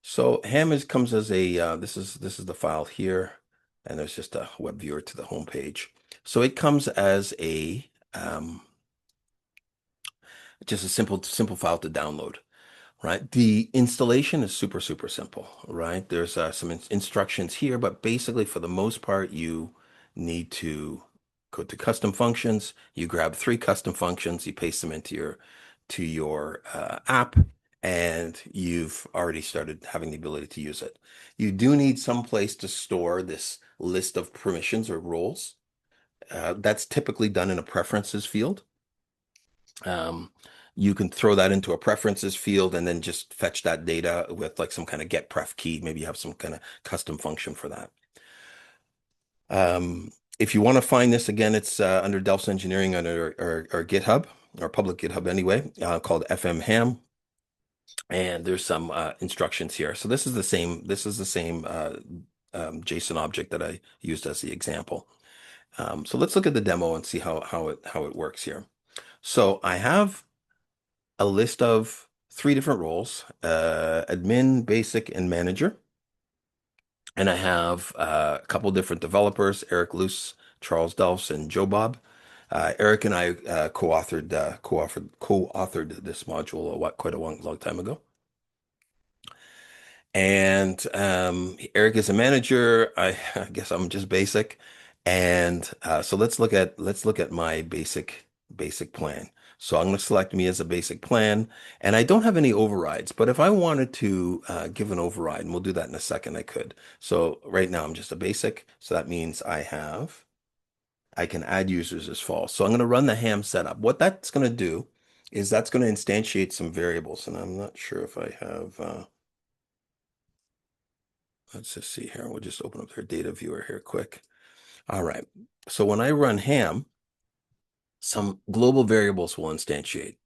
So ham comes as a this is the file here, and there's just a web viewer to the home page. So it comes as a just a simple file to download, right? The installation is super simple, right? There's some instructions here, but basically for the most part, you need to go to custom functions. You grab three custom functions, you paste them into your app, and you've already started having the ability to use it. You do need some place to store this list of permissions or roles. That's typically done in a preferences field. Um, you can throw that into a preferences field and then just fetch that data with like some kind of get pref key. Maybe you have some kind of custom function for that. If you want to find this again, it's under Delfs Engineering under our GitHub, our public GitHub anyway, called FM Ham. And there's some instructions here. So this is the same. This is the same JSON object that I used as the example. So let's look at the demo and see how it works here. So I have a list of three different roles, admin, basic, and manager. And I have a couple different developers, Eric Luce, Charles Delfs, and Joe Bob. Eric and I co-authored this module quite a long time ago. And Eric is a manager. I guess I'm just basic. And so let's look at my basic plan. So I'm going to select me as a basic plan, and I don't have any overrides. But if I wanted to give an override, and we'll do that in a second, I could. So right now I'm just a basic. So that means I can add users as false. So I'm going to run the ham setup. What that's going to do is that's going to instantiate some variables, and I'm not sure if I have. Let's just see here. We'll just open up their data viewer here quick. All right. So when I run ham, some global variables will instantiate.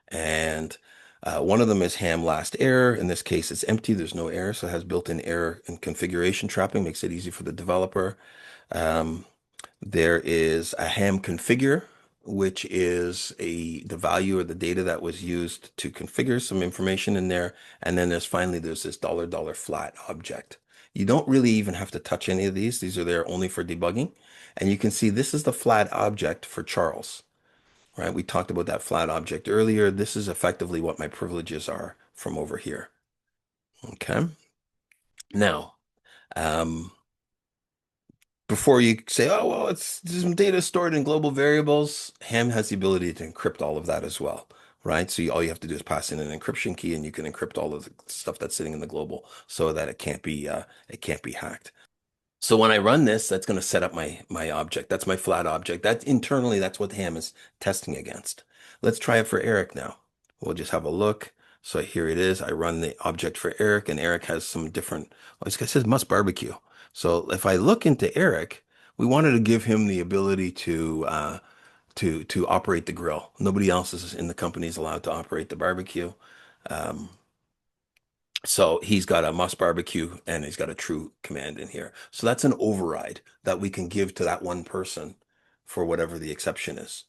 And one of them is ham last error. In this case, it's empty. There's no error. So it has built-in error and configuration trapping, makes it easy for the developer. Um, there is a ham configure, which is the value or the data that was used to configure some information in there. And then there's this $$ flat object. You don't really even have to touch any of these. These are there only for debugging. And you can see this is the flat object for Charles, right? We talked about that flat object earlier. This is effectively what my privileges are from over here. Okay. Now, um, before you say, oh, well, it's some data stored in global variables, Ham has the ability to encrypt all of that as well, right? So all you have to do is pass in an encryption key, and you can encrypt all of the stuff that's sitting in the global so that it can't be hacked. So when I run this, that's going to set up my object. That's my flat object. That internally, that's what Ham is testing against. Let's try it for Eric now. We'll just have a look. So here it is. I run the object for Eric, and Eric has some different. Oh, this guy says must barbecue. So if I look into Eric, we wanted to give him the ability to operate the grill. Nobody else is in the company is allowed to operate the barbecue. Um, so he's got a must barbecue and he's got a true command in here. So that's an override that we can give to that one person for whatever the exception is.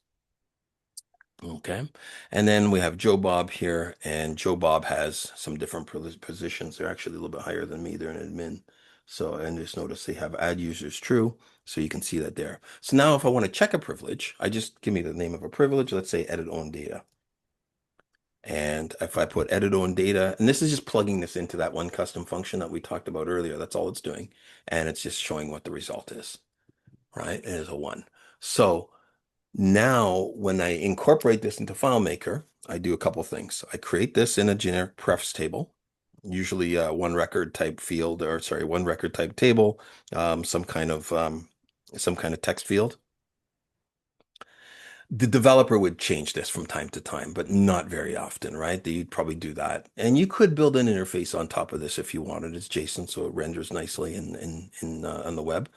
Okay. And then we have Joe Bob here, and Joe Bob has some different positions. They're actually a little bit higher than me. They're an admin. So, and just notice they have add users true. So you can see that there. So now if I want to check a privilege, I just give me the name of a privilege. Let's say edit own data. And if I put edit on data, and this is just plugging this into that one custom function that we talked about earlier, that's all it's doing. And it's just showing what the result is, right? It is a one. So now when I incorporate this into FileMaker, I do a couple things. I create this in a generic prefs table, usually one record type field, or sorry, one record type table, some kind of text field. The developer would change this from time to time, but not very often, right? You'd probably do that. And you could build an interface on top of this if you wanted. It's JSON, so it renders nicely on the web.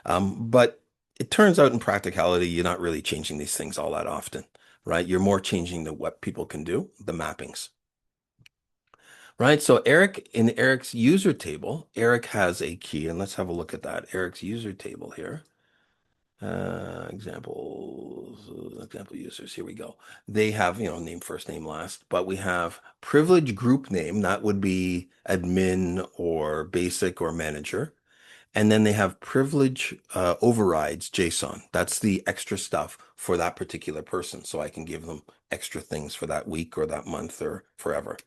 But it turns out in practicality, you're not really changing these things all that often, right? You're more changing what people can do, the mappings, right? So in Eric's user table, Eric has a key, and let's have a look at that. Eric's user table here. Example users. Here we go. They have, name first, name last, but we have privilege group name. That would be admin or basic or manager. And then they have privilege overrides JSON. That's the extra stuff for that particular person. So I can give them extra things for that week or that month or forever.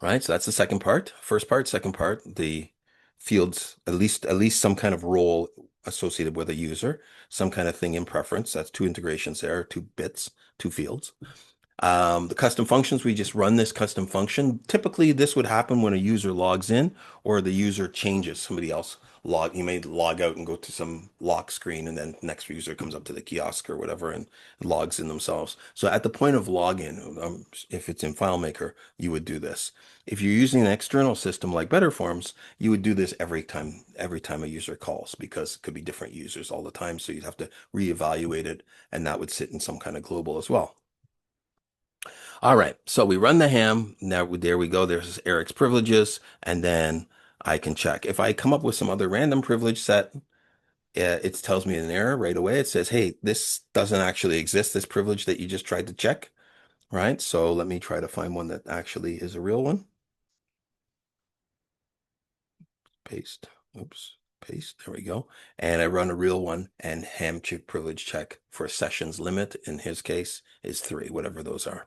Right. So that's the second part. First part, second part, the fields, at least some kind of role associated with a user, some kind of thing in preference. That's two integrations there, two bits, two fields. The custom functions, we just run this custom function. Typically, this would happen when a user logs in or the user changes. Somebody else you may log out and go to some lock screen, and then next user comes up to the kiosk or whatever and logs in themselves. So at the point of login, if it's in FileMaker, you would do this. If you're using an external system like Better Forms, you would do this every time a user calls, because it could be different users all the time. So you'd have to reevaluate it, and that would sit in some kind of global as well. All right, so we run the ham. Now there we go. There's Eric's privileges, and then I can check. If I come up with some other random privilege set, it tells me an error right away. It says, hey, this doesn't actually exist, this privilege that you just tried to check, right? So let me try to find one that actually is a real one. Paste, oops, paste, there we go. And I run a real one, and ham privilege check for sessions limit, in his case, is 3, whatever those are.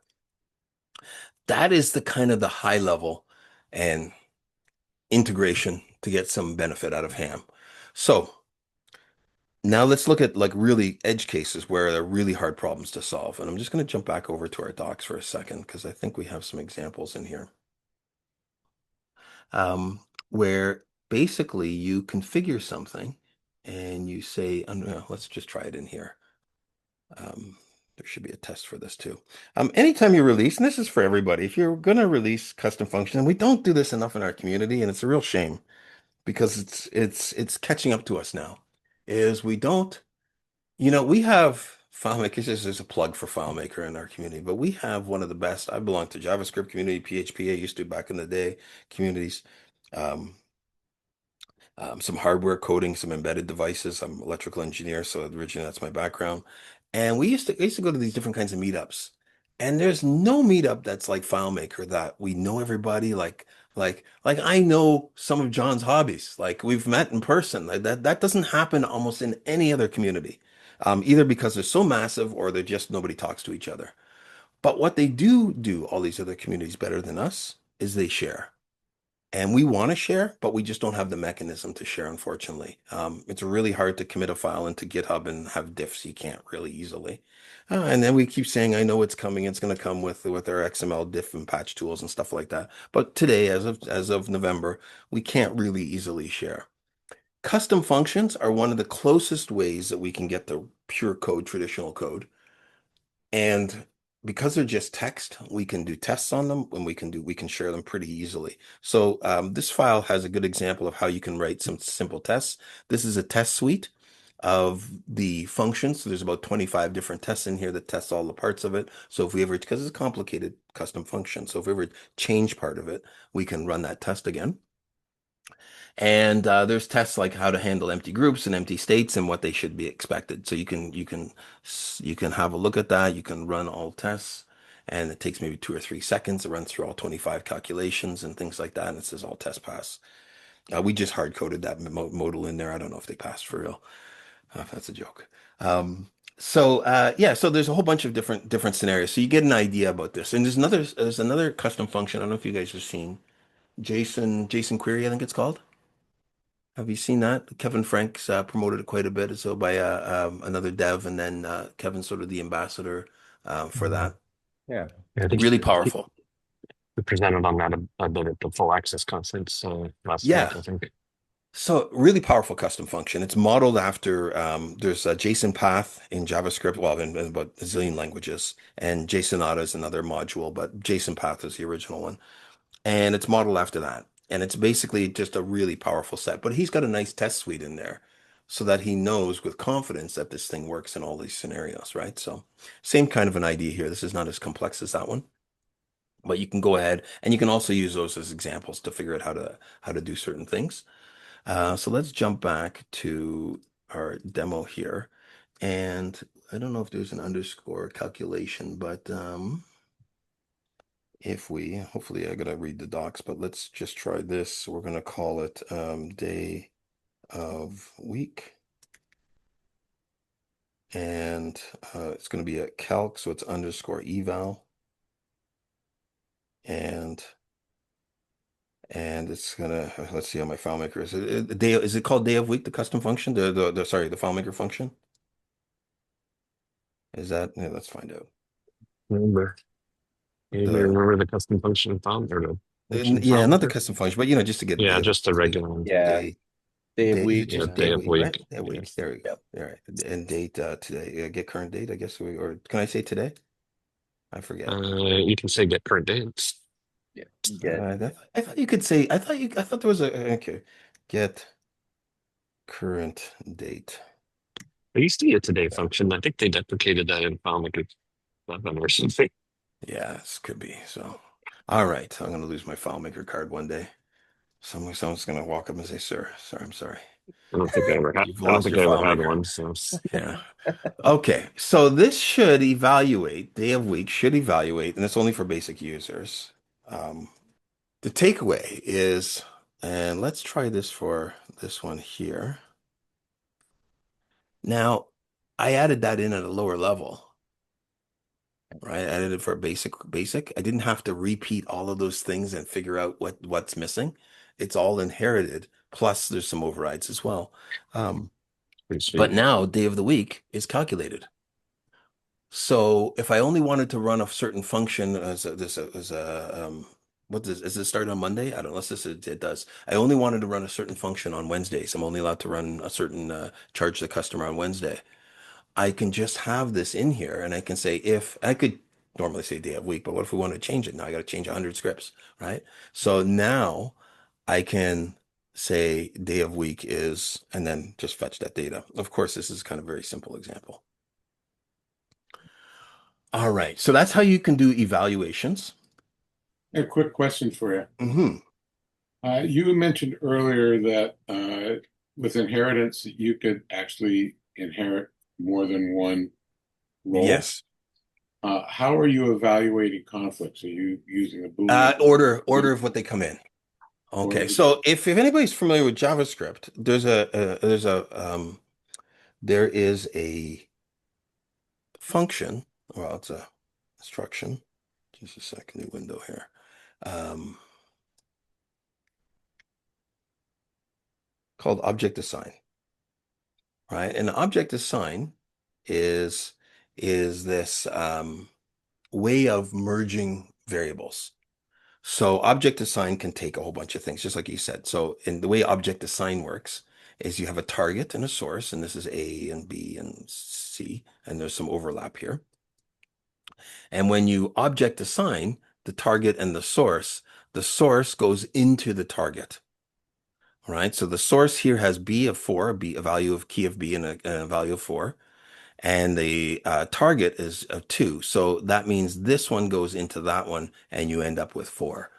That is the kind of the high level and integration to get some benefit out of ham. So now let's look at like really edge cases where they're really hard problems to solve. And I'm just going to jump back over to our docs for a second, because I think we have some examples in here where basically you configure something and you say, let's just try it in here. There should be a test for this too. Anytime you release, and this is for everybody, if you're going to release custom functions, and we don't do this enough in our community, and it's a real shame, because it's catching up to us now, is we don't, we have FileMaker. This is a plug for FileMaker in our community, but we have one of the best. I belong to JavaScript community, PHP, I used to back in the day, communities. Um, some hardware coding, some embedded devices. I'm an electrical engineer, so originally that's my background. And I used to go to these different kinds of meetups. And there's no meetup that's like FileMaker, that we know everybody, like I know some of John's hobbies. Like, we've met in person. Like, that doesn't happen almost in any other community. Either because they're so massive, or they're just nobody talks to each other. But what they do all these other communities better than us, is they share. And we want to share, but we just don't have the mechanism to share, unfortunately. It's really hard to commit a file into GitHub and have diffs. You can't really easily. And then we keep saying, I know it's coming. It's going to come with our XML diff and patch tools and stuff like that. But today, as of November, we can't really easily share. Custom functions are one of the closest ways that we can get the pure code, traditional code. And because they're just text, we can do tests on them, and we can share them pretty easily. So this file has a good example of how you can write some simple tests. This is a test suite of the functions. So there's about 25 different tests in here that test all the parts of it. So if we ever, because it's a complicated custom function, so if we ever change part of it, we can run that test again. And there's tests like how to handle empty groups and empty states and what they should be expected. So you can have a look at that. You can run all tests, and it takes maybe 2 or 3 seconds to run through all 25 calculations and things like that. And it says all tests pass. We just hard coded that modal in there. I don't know if they passed for real. That's a joke. So there's a whole bunch of different scenarios. So you get an idea about this. And there's another custom function. I don't know if you guys have seen JSON query, I think it's called. Have you seen that? Kevin Franks promoted it quite a bit, so by another dev, and then Kevin's sort of the ambassador for Mhm. that. Yeah. Yeah, I think Really powerful. we presented on that a bit at the full access conference last month, Yeah. I think. So really powerful custom function. It's modeled after there's a JSON path in JavaScript, well, in about a zillion languages, and JSON Auto is another module, but JSON path is the original one. And it's modeled after that. And it's basically just a really powerful set. But he's got a nice test suite in there, so that he knows with confidence that this thing works in all these scenarios, right? So same kind of an idea here. This is not as complex as that one, but you can go ahead and you can also use those as examples to figure out how to do certain things. So let's jump back to our demo here. And I don't know if there's an underscore calculation, but if we, hopefully I gotta read the docs, but let's just try this. We're gonna call it day of week. And it's gonna be a calc, so it's underscore eval. And it's gonna, let's see how my FileMaker is. Is it called day of week, the custom function? Sorry, the FileMaker function? Is that, yeah, let's find out. Remember, you The remember the custom function file or the function Yeah, file not the maker? custom function, but just to get Yeah, just a regular one. Yeah, day, day of is it week. Yeah, just day day of of week, right? week. Day of Yeah. week. There we go. Yep. All right. And date today. Get current date, I guess or can I say today? I forget. You can say get current dates. Yeah. Get I thought you could say I thought there was a okay. Get current date. There used to be a today function. I think they deprecated that in FileMaker 7 or something. Yeah, this could be. So all right. I'm gonna lose my FileMaker card one day. Someone's gonna walk up and say, "Sir, I'm sorry. I don't think I ever had. You've I don't lost think your I ever had FileMaker." one. So Yeah. Okay, so this should evaluate, day of week should evaluate, and it's only for basic users. Um, the takeaway is, and let's try this for this one here. Now, I added that in at a lower level, right? I added it for basic. I didn't have to repeat all of those things and figure out what's missing. It's all inherited. Plus, there's some overrides as well. pretty But sweet. now, day of the week is calculated. So if I only wanted to run a certain function does it start on Monday? I don't know. Unless it does. I only wanted to run a certain function on Wednesdays. I'm only allowed to run a certain charge the customer on Wednesday. I can just have this in here and I can say if I could normally say day of week, but what if we want to change it? Now I got to change 100 scripts, right? So now I can say day of week is, and then just fetch that data. Of course, this is kind of a very simple example. All right. So that's how you can do evaluations. A quick question for you. Hmm. You mentioned earlier that with inheritance, you could actually inherit more than one role. Yes. How are you evaluating conflicts? Are you using a Boolean? Order of what they come in. Okay. Order? So if anybody's familiar with JavaScript, there is a function. Well, it's a instruction. Just a second, new window here. Called object assign. Right? And object assign is this way of merging variables. So object assign can take a whole bunch of things, just like you said. So in the way object assign works is you have a target and a source, and this is A and B and C, and there's some overlap here. And when you object assign the target and the source goes into the target. Right? So the source here has B of 4, a value of key of B and a value of 4. And the target is of 2. So that means this one goes into that one and you end up with 4.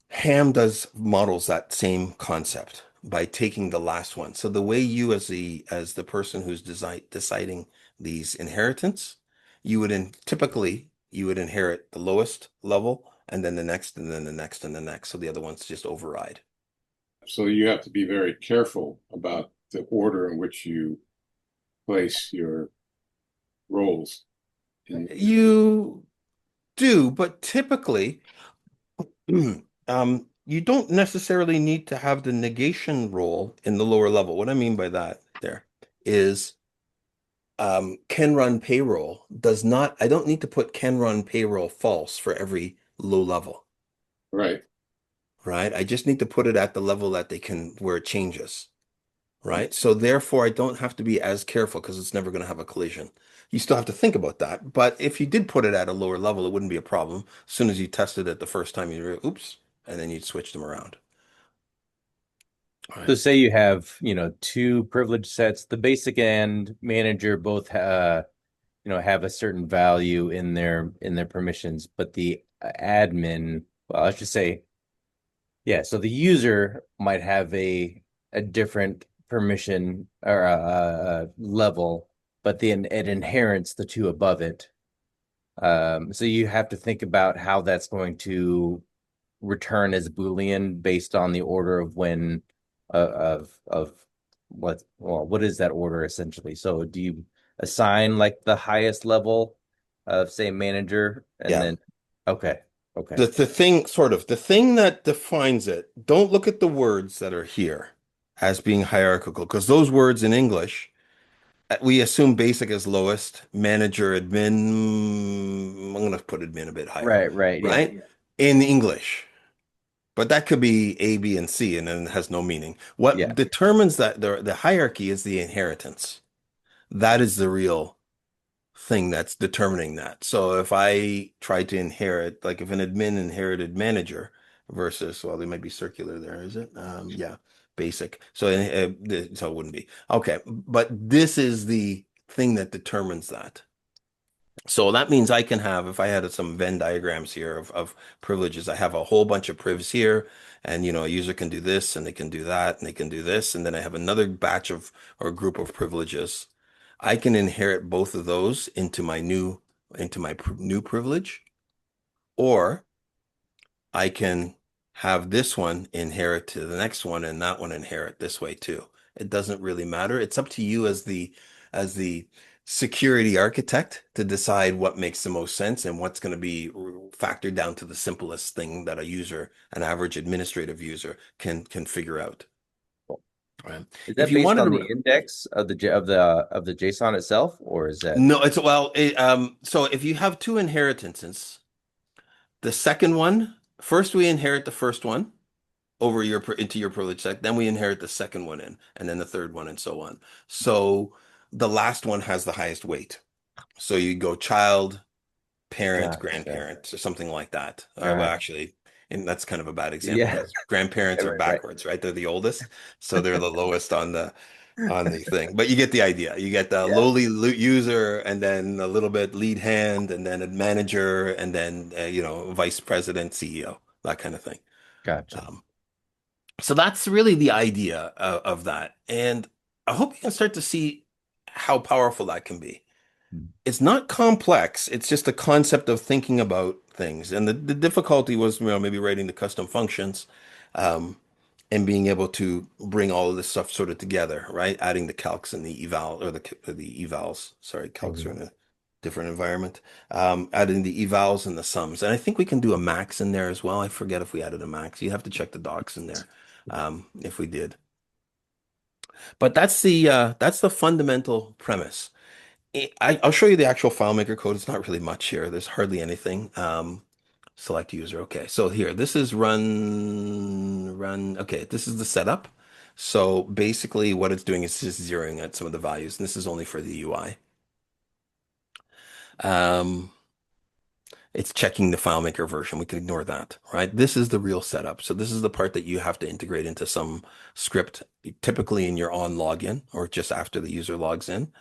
Ham models that same concept by taking the last one. So the way you as the person who's deciding these inheritance, typically you would inherit the lowest level and then the next and then the next and the next. So the other ones just override. So you have to be very careful about the order in which you place your roles. You do, but typically you don't necessarily need to have the negation role in the lower level. What I mean by that there is can run payroll does not, I don't need to put can run payroll false for every low level, Right. right? I just need to put it at the level that where it changes, right? So therefore I don't have to be as careful because it's never going to have a collision. You still have to think about that. But if you did put it at a lower level, it wouldn't be a problem. As soon as you tested it the first time, oops, and then you'd switch them around. All So right. say you have, two privilege sets, the basic and manager both have a certain value in their permissions, but the admin, well, I should say, yeah, so the user might have a different permission or level, but then it inherits the two above it. So you have to think about how that's going to return as Boolean based on the order of when of what is that order essentially? So do you assign like the highest level of say manager and Yeah. then okay. The thing that defines it, don't look at the words that are here as being hierarchical, because those words in English, we assume basic is lowest, manager, admin, I'm going to put admin a bit higher, Right, yeah. right? In English. But that could be A, B, and C, and then it has no meaning. What Yeah. determines that the hierarchy is the inheritance. That is the real thing that's determining that. So if I try to inherit, like if an admin inherited manager versus, well, they might be circular there, is it? Yeah, basic. So so it wouldn't be. Okay, but this is the thing that determines that. So that means I can have, if I had some Venn diagrams here of privileges, I have a whole bunch of privs here, and a user can do this, and they can do that, and they can do this, and then I have another batch of or group of privileges. I can inherit both of those into my new privilege, or I can have this one inherit to the next one and that one inherit this way too. It doesn't really matter. It's up to you as the security architect to decide what makes the most sense and what's going to be factored down to the simplest thing that an average administrative user can figure out. Right. Is If that you based wanted on to, the index of the JSON itself, or is that no, so if you have two inheritances, the second one, first we inherit the first one into your privilege set, then we inherit the second one in, and then the third one, and so on. So the last one has the highest weight. So you go child, parent, gotcha? grandparent, or something like that. Well, Got actually, and that's kind of a bad example yeah, because grandparents are right. backwards, right? They're the oldest, so they're the lowest on the thing. But you get the idea. You get the Yeah, lowly user, and then a little bit lead hand, and then a manager, and then vice president, CEO, that kind of thing. gotcha. Um, so that's really the idea of that. And I hope you can start to see how powerful that can be. It's not complex. It's just a concept of thinking about things. And the difficulty was, maybe writing the custom functions, um, and being able to bring all of this stuff sort of together, right? Adding the calcs and the eval or the evals. Sorry, calcs are in a different environment. Adding the evals and the sums. And I think we can do a max in there as well. I forget if we added a max. You have to check the docs in there, if we did. But that's the fundamental premise. I'll show you the actual FileMaker code. It's not really much here. There's hardly anything. Select user. Okay, so here, this is run. Okay, this is the setup. So basically what it's doing is just zeroing out some of the values, and this is only for the UI. It's checking the FileMaker version. We can ignore that, right? This is the real setup. So this is the part that you have to integrate into some script, typically in your on login or just after the user logs in.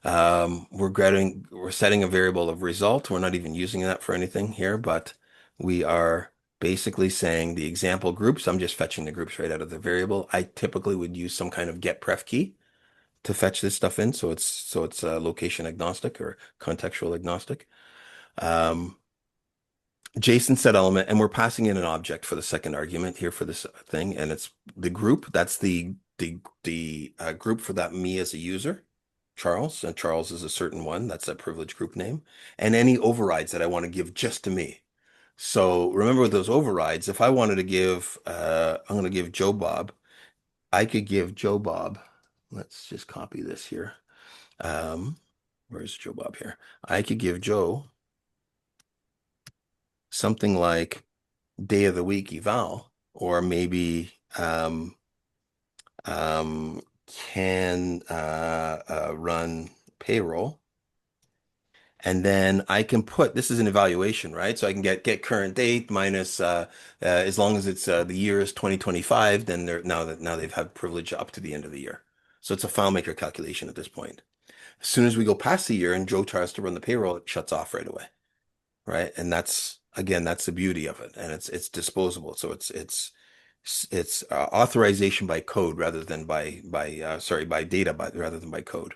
We're setting a variable of result. We're not even using that for anything here, but we are basically saying the example groups. I'm just fetching the groups right out of the variable. I typically would use some kind of get pref key to fetch this stuff in. So it's location agnostic or contextual agnostic. JSON set element, and we're passing in an object for the second argument here for this thing, and it's the group. That's the group for that me as a user. Charles, and Charles is a certain one. That's a privilege group name. And any overrides that I want to give just to me. So remember with those overrides, if I wanted to give, I'm going to give Joe Bob, I could give Joe Bob, let's just copy this here. Where's Joe Bob here? I could give Joe something like day of the week eval, or maybe can run payroll. And then I can put, this is an evaluation, right? So I can get current date minus as long as it's the year is 2025, then now they've had privilege up to the end of the year. So it's a FileMaker calculation at this point. As soon as we go past the year and Joe tries to run the payroll, it shuts off right away, right? And that's the beauty of it, and it's disposable. So it's It's authorization by code rather than by data, rather than by code.